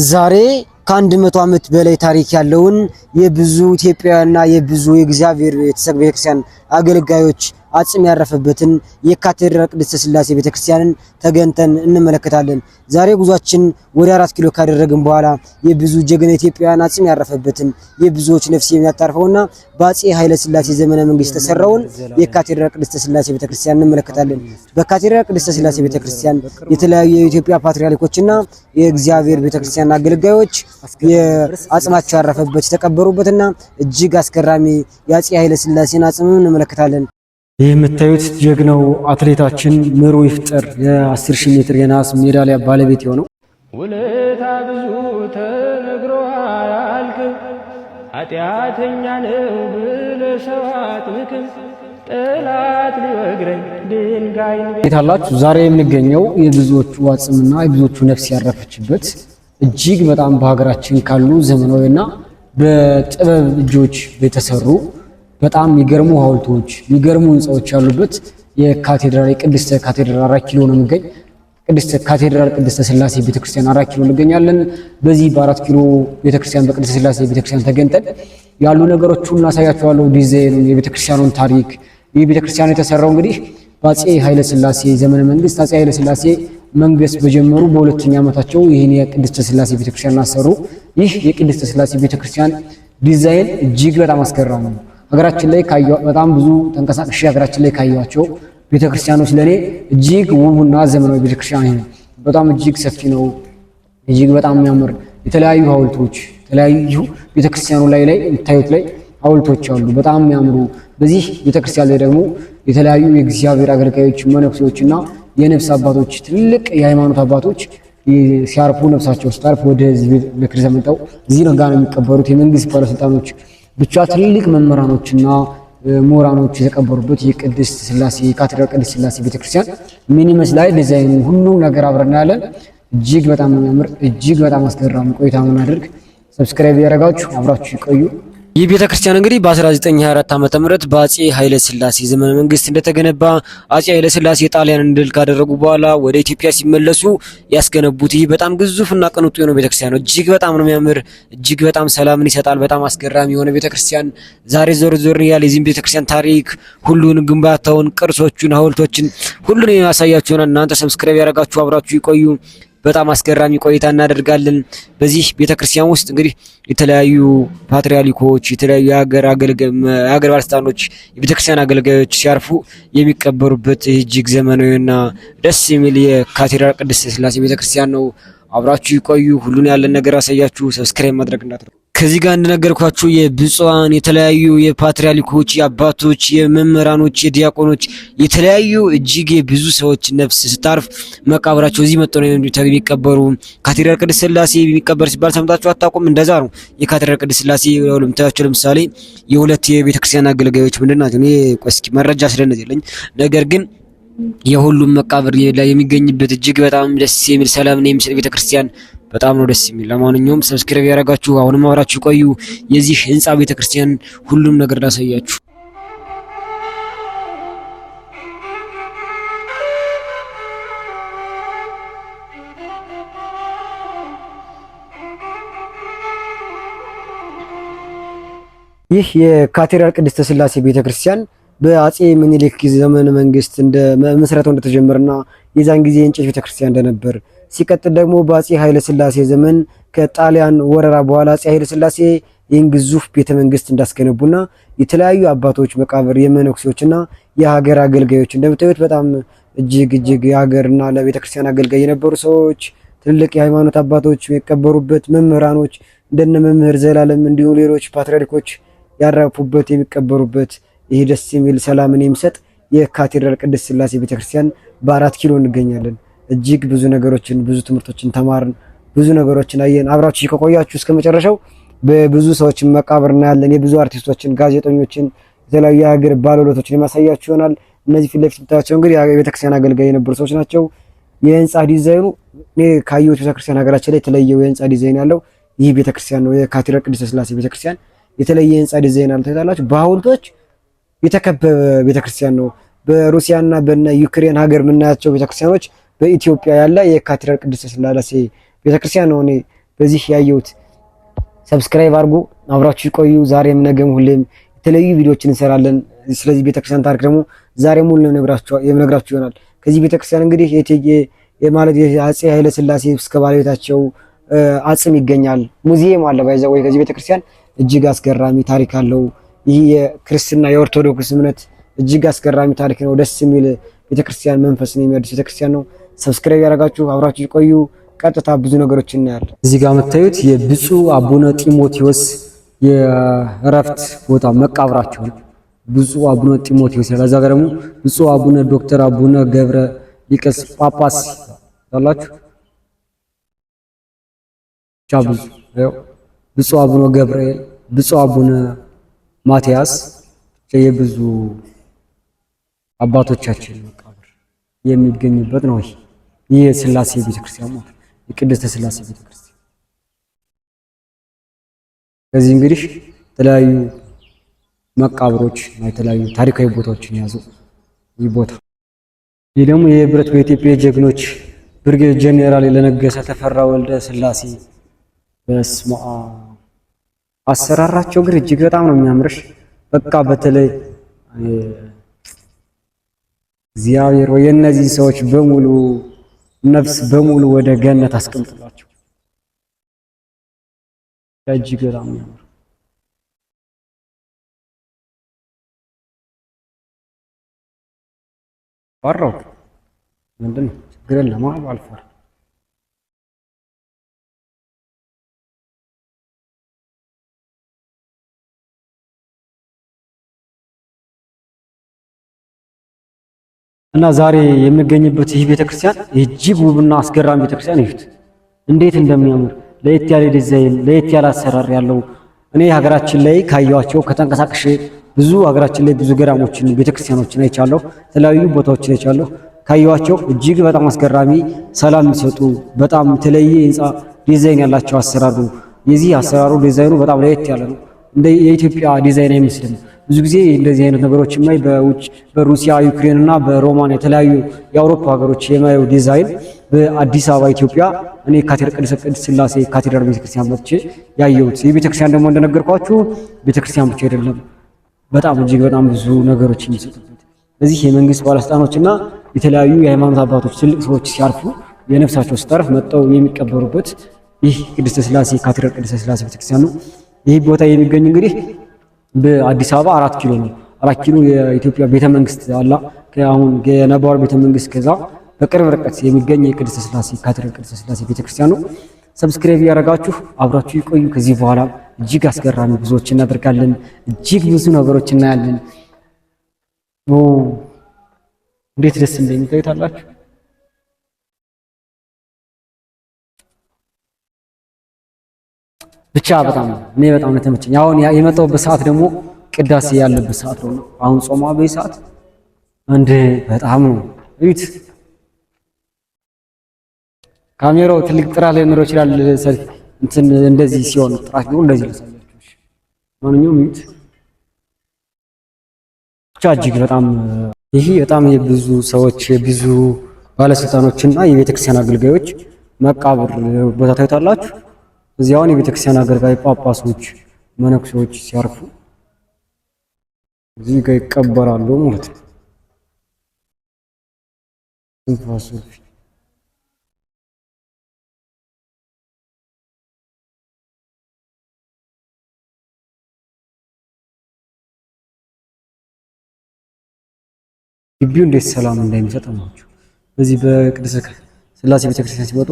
ዛሬ ከ100 ዓመት በላይ ታሪክ ያለውን የብዙ ኢትዮጵያውያንና የብዙ የእግዚአብሔር ቤተክርስቲያን አገልጋዮች አጽም ያረፈበትን የካቴድራል ቅድስተ ሥላሴ ቤተክርስቲያንን ተገንተን እንመለከታለን። ዛሬ ጉዟችን ወደ 4 ኪሎ ካደረግን በኋላ የብዙ ጀግና ኢትዮጵያውያን አጽም ያረፈበትን የብዙዎች ነፍስ የሚያጣርፈውና በአፄ ኃይለ ሥላሴ ዘመነ መንግስት ተሰራውን የካቴድራል ቅድስተ ሥላሴ ቤተክርስቲያን እንመለከታለን። በካቴድራል ቅድስተ ሥላሴ ቤተክርስቲያን የተለያዩ የኢትዮጵያ ፓትርያርኮችና የእግዚአብሔር ቤተክርስቲያን አገልጋዮች የአጽማቸው ያረፈበት የተቀበሩበትና እጅግ አስገራሚ የአፄ ኃይለ ሥላሴን አጽም እንመለከታለን። ይህ የምታዩት ጀግናው አትሌታችን ምሩ ይፍጠር የ10,000 ሜትር የነሐስ ሜዳሊያ ባለቤት የሆነው ውለታ ብዙ ተነግሮ አያልቅም፣ ኃጢአተኛ ነው ብለህ ሰው አትንቅም፣ ጠላት ሊወግረኝ ድንጋይ ታላችሁ። ዛሬ የምንገኘው የብዙዎቹ አጽምና የብዙዎቹ ነፍስ ያረፈችበት እጅግ በጣም በሀገራችን ካሉ ዘመናዊና በጥበብ እጆች የተሰሩ በጣም የሚገርሙ ሐውልቶች የሚገርሙ ህንጻዎች ያሉበት የካቴድራል የቅድስተ ካቴድራል 4 ኪሎ ነው የሚገኝ ቅድስተ ካቴድራል ቅድስተ ሥላሴ ቤተክርስቲያን 4 ኪሎ እንገኛለን። በዚህ በ4 ኪሎ ቤተክርስቲያን በቅድስተ ሥላሴ ቤተክርስቲያን ተገንተን ያሉ ነገሮችን እናሳያችኋለሁ። ዲዛይኑን፣ የቤተክርስቲያኑን ታሪክ። ይህ ቤተክርስቲያን የተሰራው እንግዲህ በአፄ ኃይለ ሥላሴ ዘመነ መንግስት አፄ ኃይለ ሥላሴ መንግስት በጀመሩ በሁለተኛ ዓመታቸው ይህን የቅድስተ ሥላሴ ቤተክርስቲያን አሰሩ። ይህ የቅድስተ ሥላሴ ቤተክርስቲያን ዲዛይን እጅግ በጣም አስገራሚ ነው። ሀገራችን ላይ በጣም ብዙ ተንቀሳቃሽ ሀገራችን ላይ ካያቸው ቤተክርስቲያኖች ለኔ እጅግ ውብና ዘመናዊ ቤተክርስቲያን ነው። በጣም እጅግ ሰፊ ነው። እጅግ በጣም የሚያምር የተለያዩ ሐውልቶች የተለያዩ ቤተክርስቲያኑ ላይ የምታዩት ላይ ሐውልቶች አሉ በጣም የሚያምሩ። በዚህ ቤተክርስቲያን ላይ ደግሞ የተለያዩ የእግዚአብሔር አገልጋዮች መነኩሴዎችና የነፍስ አባቶች ትልቅ የሃይማኖት አባቶች ሲያርፉ ነፍሳቸው ስታርፍ ወደ ለክርስቲያን ዘመንጠው እዚህ ነው ጋር የሚቀበሩት የመንግስት ባለስልጣኖች ብቻ ትልልቅ መምህራኖችና ምሁራኖች የተቀበሩበት የቅድስት ሥላሴ የካቴድራል ቅድስት ሥላሴ ቤተክርስቲያን ምን ይመስላል ዲዛይኑ ሁሉም ነገር አብረን ያለን እጅግ በጣም የሚያምር እጅግ በጣም አስገራሚ ቆይታ እናደርግ። ሰብስክራይብ ያደረጋችሁ አብራችሁ ይቆዩ። ይህ ቤተክርስቲያን እንግዲህ በ1924 ዓመተ ምህረት በአፄ ኃይለ ሥላሴ ዘመነ መንግስት እንደተገነባ አፄ ኃይለ ሥላሴ ጣሊያንን ድል ካደረጉ በኋላ ወደ ኢትዮጵያ ሲመለሱ ያስገነቡት ይህ በጣም ግዙፍና ቅንጡ የሆነ ቤተክርስቲያን ነው። እጅግ በጣም ነው የሚያምር፣ እጅግ በጣም ሰላምን ይሰጣል። በጣም አስገራሚ የሆነ ቤተክርስቲያን ዛሬ ዞር ያለ የዚህ ቤተክርስቲያን ታሪክ ሁሉን ግንባታውን፣ ቅርሶቹን፣ ሐውልቶችን ሁሉን ያሳያችሁና እናንተ ሰብስክራይብ ያደረጋችሁ አብራችሁ ይቆዩ። በጣም አስገራሚ ቆይታ እናደርጋለን። በዚህ ቤተክርስቲያን ውስጥ እንግዲህ የተለያዩ ፓትርያርኮች የተለያዩ የሀገር ባለስልጣኖች የቤተክርስቲያን አገልጋዮች ሲያርፉ የሚቀበሩበት እጅግ ዘመናዊና ደስ የሚል የካቴድራል ቅድስተ ሥላሴ ቤተክርስቲያን ነው። አብራችሁ ይቆዩ። ሁሉን ያለን ነገር አሳያችሁ። ሰብስክራይብ ማድረግ እንዳትረሱ። ከዚህ ጋር እንደነገርኳችሁ የብፁዓን የተለያዩ የፓትርያርኮች የአባቶች የመምህራኖች የዲያቆኖች የተለያዩ እጅግ የብዙ ሰዎች ነፍስ ስታርፍ መቃብራቸው እዚህ መጥተው ነው የሚቀበሩ። ካቴድራል ቅድስት ሥላሴ የሚቀበር ሲባል ሰምታችሁ አታውቁም? እንደዛ ነው። የካቴድራል ቅድስት ሥላሴ ለምታያቸው ለምሳሌ የሁለት የቤተክርስቲያን አገልጋዮች ምንድናቸው? እኔ እስኪ መረጃ ስለነዚህ የለኝ፣ ነገር ግን የሁሉም መቃብር ላይ የሚገኝበት እጅግ በጣም ደስ የሚል ሰላም ነው የሚሰጥ ቤተክርስቲያን በጣም ነው ደስ የሚል። ለማንኛውም ሰብስክራይብ ያደረጋችሁ አሁንም አብራችሁ ቆዩ። የዚህ ህንጻ ቤተክርስቲያን ሁሉም ነገር ላሳያችሁ። ይህ የካቴድራል ቅድስተ ሥላሴ ቤተክርስቲያን በአፄ ምኒልክ ዘመነ መንግስት እንደ መስረተው እንደተጀመረና የዛን ጊዜ የእንጨት ቤተክርስቲያን እንደነበር ሲቀጥል ደግሞ በአፄ ኃይለ ሥላሴ ዘመን ከጣሊያን ወረራ በኋላ አፄ ኃይለ ሥላሴ ይህን ግዙፍ ቤተመንግስት እንዳስገነቡና የተለያዩ አባቶች መቃብር የመነኩሴዎችና የሀገር አገልጋዮች እንደምታዩት በጣም እጅግ የሀገርና ለቤተክርስቲያን አገልጋይ የነበሩ ሰዎች ትልቅ የሃይማኖት አባቶች የሚቀበሩበት መምህራኖች እንደነ መምህር ዘላለም እንዲሁ ሌሎች ፓትርያርኮች ያረፉበት የሚቀበሩበት ይህ ደስ የሚል ሰላምን የሚሰጥ የካቴድራል ቅድስት ሥላሴ ቤተክርስቲያን በ4 ኪሎ እንገኛለን። እጅግ ብዙ ነገሮችን ብዙ ትምህርቶችን ተማርን፣ ብዙ ነገሮችን አየን። አብራችሁ ከቆያችሁ እስከመጨረሻው በብዙ ሰዎችን መቃብር እናያለን። የብዙ አርቲስቶችን፣ ጋዜጠኞችን፣ የተለያዩ የሀገር ባለውለቶችን የማሳያችሁ ይሆናል። እነዚህ ፊት ለፊት የምታያቸው እንግዲህ የቤተክርስቲያን አገልጋይ የነበሩ ሰዎች ናቸው። የህንጻ ዲዛይኑ እኔ ካየሁት ቤተክርስቲያን ሀገራችን ላይ የተለየው የህንጻ ዲዛይን ያለው ይህ ቤተክርስቲያን ነው። የካቴድራል ቅድስተ ሥላሴ ቤተክርስቲያን የተለየ የህንጻ ዲዛይን አለው። ታያላችሁ በሐውልቶች የተከበበ ቤተክርስቲያን ነው። በሩሲያና በነ ዩክሬን ሀገር የምናያቸው ቤተክርስቲያኖች በኢትዮጵያ ያለ የካቴድራል ቅድስተ ሥላሴ ቤተክርስቲያን ነው። እኔ በዚህ ያየሁት። ሰብስክራይብ አድርጉ፣ አብራችሁ ቆዩ። ዛሬም ነገም ሁሌም የተለያዩ ቪዲዮዎችን እንሰራለን። ስለዚህ ቤተክርስቲያን ታሪክ ደግሞ ዛሬ ሙሉ የምነግራችሁ ይሆናል። ከዚህ ቤተክርስቲያን እንግዲህ የማለት የአፄ ኃይለ ሥላሴ እስከ ባለቤታቸው አጽም ይገኛል። ሙዚየም አለ ባይዘው ወይ ከዚህ ቤተክርስቲያን እጅግ አስገራሚ ታሪክ አለው። ይህ የክርስትና የኦርቶዶክስ እምነት እጅግ አስገራሚ ታሪክ ነው። ደስ የሚል ቤተክርስቲያን መንፈስን የሚያድስ ቤተክርስቲያን ነው። ሰብስክራይብ ያደረጋችሁ አብራችሁ ቆዩ። ቀጥታ ብዙ ነገሮች እናያለን። እዚህ ጋር የምታዩት የብፁዕ አቡነ ጢሞቴዎስ የእረፍት ቦታ መቃብራቸው ነው። ብፁዕ አቡነ ጢሞቴዎስ ያዛ ጋር ደግሞ ብፁዕ አቡነ ዶክተር አቡነ ገብረ ሊቀስ ጳጳስ ያላችሁ ቻብዙ ብፁዕ አቡነ ገብርኤል፣ ብፁዕ አቡነ ማቲያስ የብዙ አባቶቻችን መቃብር የሚገኝበት ነው። ይህ የሥላሴ ቤተክርስቲያን ነው፣ የቅድስተ ሥላሴ ቤተክርስቲያን። ከዚህ እንግዲህ የተለያዩ መቃብሮች እና የተለያዩ ታሪካዊ ቦታዎችን የያዘው ይህ ቦታ። ይህ ደግሞ የህብረት በኢትዮጵያ ጀግኖች ብርጌድ ጄኔራል ለነገሰ ተፈራ ወልደ ሥላሴ በስመ አብ አሰራራቸው ግን እጅግ በጣም ነው የሚያምርሽ። በቃ በተለይ እግዚአብሔር ወይ የእነዚህ ሰዎች በሙሉ ነፍስ በሙሉ ወደ ገነት አስቀምጥላቸው። እጅግ በጣም የሚያምር ፈራው ምንድን ነው ችግር የለም አልፈራም። እና ዛሬ የምገኝበት ይህ ቤተክርስቲያን እጅግ ውብና አስገራሚ ቤተክርስቲያን ይሁት እንዴት እንደሚያምር ለየት ያለ ዲዛይን ለየት ያለ አሰራር ያለው። እኔ ሀገራችን ላይ ካየኋቸው ከተንቀሳቀሽ ብዙ ሀገራችን ላይ ብዙ ገዳሞችን ቤተክርስቲያኖችን አይቻለሁ፣ የተለያዩ ቦታዎችን አይቻለሁ። ካየኋቸው እጅግ በጣም አስገራሚ ሰላም የሚሰጡ በጣም የተለየ ህንፃ ዲዛይን ያላቸው አሰራሩ የዚህ አሰራሩ ዲዛይኑ በጣም ለየት ያለ ነው። እንደ የኢትዮጵያ ዲዛይን አይመስልም። ብዙ ጊዜ እንደዚህ አይነት ነገሮች ላይ በውጭ በሩሲያ ዩክሬን እና በሮማን የተለያዩ የአውሮፓ ሀገሮች የማየው ዲዛይን በአዲስ አበባ ኢትዮጵያ እኔ ካቴድራል ቅድስት ሥላሴ ካቴድራል ቤተክርስቲያን መጥቼ ያየሁት። ይህ ቤተክርስቲያን ደግሞ እንደነገርኳችሁ ቤተክርስቲያን ብቻ አይደለም፣ በጣም እጅግ በጣም ብዙ ነገሮች የሚሰጡበት እዚህ የመንግስት ባለስልጣኖችና የተለያዩ የሃይማኖት አባቶች ትልቅ ሰዎች ሲያርፉ የነፍሳቸው ስታርፍ መጥተው የሚቀበሩበት ይህ ቅድስት ሥላሴ ካቴድራል ቅድስት ሥላሴ ቤተክርስቲያን ነው። ይህ ቦታ የሚገኝ እንግዲህ በአዲስ አበባ 4 ኪሎ ነው። 4 ኪሎ የኢትዮጵያ ቤተመንግስት አላ ከአሁን የነባር ቤተመንግስት ከዛ በቅርብ ርቀት የሚገኝ የቅድስት ሥላሴ ካቴድራል ቅድስት ሥላሴ ቤተክርስቲያን ነው። ሰብስክራይብ ያደረጋችሁ አብራችሁ ይቆዩ። ከዚህ በኋላ እጅግ አስገራሚ ብዙዎች እናደርጋለን። እጅግ ብዙ ነገሮች እናያለን። እንዴት ደስ እንደሚታዩት አላችሁ። ብቻ በጣም እኔ በጣም ነው ተመቸኝ። አሁን የመጣሁበት ሰዓት ደግሞ ቅዳሴ ያለበት ሰዓት ነው። አሁን ጾማ በይ ሰዓት እንደ በጣም ነው እዩት። ካሜራው ትልቅ ጥራት ሊኖረው ይችላል። እንትን እንደዚህ ሲሆን ጥራት ነው እንደዚህ ለሳያችሁ። ማንኛውም እዩት ብቻ እጅግ በጣም ይሄ በጣም የብዙ ሰዎች የብዙ ባለስልጣኖችና የቤተክርስቲያን አገልጋዮች መቃብር ቦታ ታዩታላችሁ። እዚያውን የቤተክርስቲያን አገልጋይ ጳጳሶች፣ መነኩሴዎች ሲያርፉ እዚህ ጋር ይቀበራሉ ማለት ነው። ግቢው እንዴት ሰላም እንደሚሰጥ ናቸው። በዚህ በቅድስት ሥላሴ ቤተክርስቲያን ሲመጡ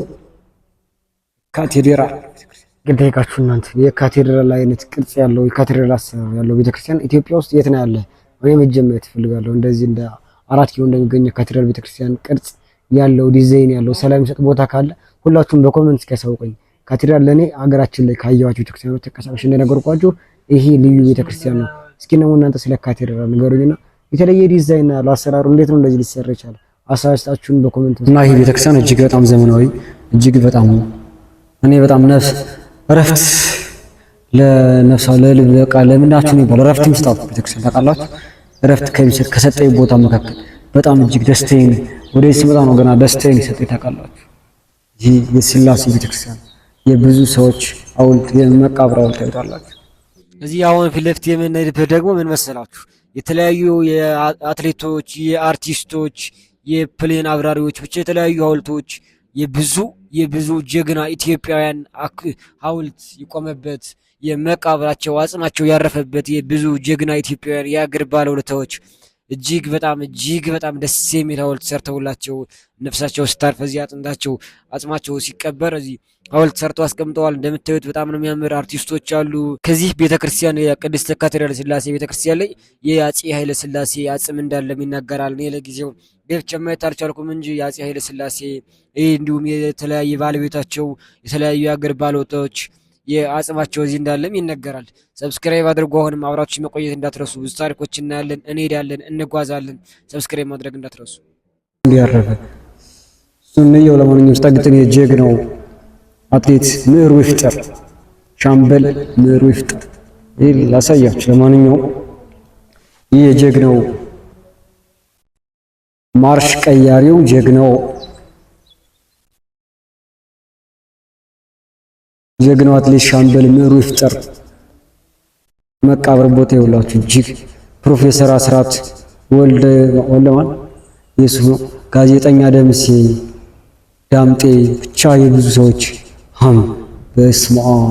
ካቴድራል ግዴታችሁ እናንተ የካቴድራል አይነት ቅርጽ ያለው የካቴድራል አሰራር ያለው ቤተክርስቲያን ኢትዮጵያ ውስጥ የት ነው ያለ? ወይ መጀመሪያ ትፈልጋለሁ። እንደዚህ እንደ 4 ኪሎ እንደሚገኝ ካቴድራል ቤተክርስቲያን ቅርጽ ያለው ዲዛይን ያለው ሰላም የሚሰጥ ቦታ ካለ ሁላችሁም በኮሜንት እስኪያሳውቁኝ። ካቴድራል ለኔ ሀገራችን ላይ ካየኋቸው ቤተክርስቲያኖች ተቀሳቅሽ እንደነገርኳችሁ ይሄ ልዩ ቤተክርስቲያን ነው። እስኪ ነው እናንተ ስለ ካቴድራል ንገሩኝና የተለየ ዲዛይን ያለው አሰራሩ እንዴት ነው እንደዚህ ሊሰራ ይችላል? አሳስታችሁን በኮሜንት እና ይሄ ቤተክርስቲያን እጅግ በጣም ዘመናዊ እጅግ በጣም እኔ በጣም ነፍስ እረፍት ለነፍሳ ለልብ በቃ ለምናችሁ ነው ይባላል። እረፍት የሚሰጣት ቤተክርስቲያን ታውቃላችሁ። እረፍት ከሚሰጥ ከሰጠኝ ቦታ መካከል በጣም እጅግ ደስታዬን ወደዚህ ስመጣ ነው ገና ደስታዬን ይሰጠኝ ታውቃላችሁ። ይህ የሥላሴ ቤተክርስቲያን የብዙ ሰዎች ሐውልት የመቃብር ሐውልት ታዩታላችሁ። እዚህ አሁን ፊት ለፊት የምንሄድበት ደግሞ ምን መሰላችሁ? የተለያዩ የአትሌቶች፣ የአርቲስቶች፣ የፕሌን አብራሪዎች ብቻ የተለያዩ ሐውልቶች የብዙ ጀግና ኢትዮጵያውያን ሐውልት የቆመበት የመቃብራቸው አጽማቸው ያረፈበት የብዙ ጀግና ኢትዮጵያውያን የአገር ባለውለታዎች እጅግ በጣም ደስ የሚል ሐውልት ሰርተውላቸው ነፍሳቸው ስታርፍ እዚህ አጽማቸው ሲቀበር እዚህ ሐውልት ሰርተው አስቀምጠዋል። እንደምታዩት በጣም ነው የሚያምር። አርቲስቶች አሉ። ከዚህ ቤተክርስቲያን የቅድስት ካቴድራል ሥላሴ ቤተክርስቲያን ላይ የአፄ ኃይለ ሥላሴ አጽም እንዳለም ይናገራል። እኔ ለጊዜው ገብቼ ማየት አልቻልኩም እንጂ የአፄ ኃይለ ሥላሴ እንዲሁም የተለያየ ባለቤታቸው የተለያዩ የአገር ባለውለታዎች የአጽማቸው እዚህ እንዳለም ይነገራል። ሰብስክራይብ አድርጉ። አሁንም አብራችሁ መቆየት እንዳትረሱ። ብዙ ታሪኮች እናያለን፣ እንሄዳለን፣ እንጓዛለን። ሰብስክራይብ ማድረግ እንዳትረሱ። እንዲያረፈ ሱንየው ለማንኛውም ስጠግጥን የጀግናው አትሌት ምዕሩ ይፍጠር ሻምበል ምዕሩ ይፍጠር ይል ላሳያችሁ። ለማንኛውም ይህ የጀግናው ማርሽ ቀያሪው ጀግናው አትሌት ሻምበል ምዕሩ ይፍጠር መቃብር ቦታ ይውላችሁ። እጅግ ፕሮፌሰር አስራት ወልደማን የሱ ጋዜጠኛ ደምሴ ዳምጤ ብቻ የብዙ ሰዎች በስመ አብ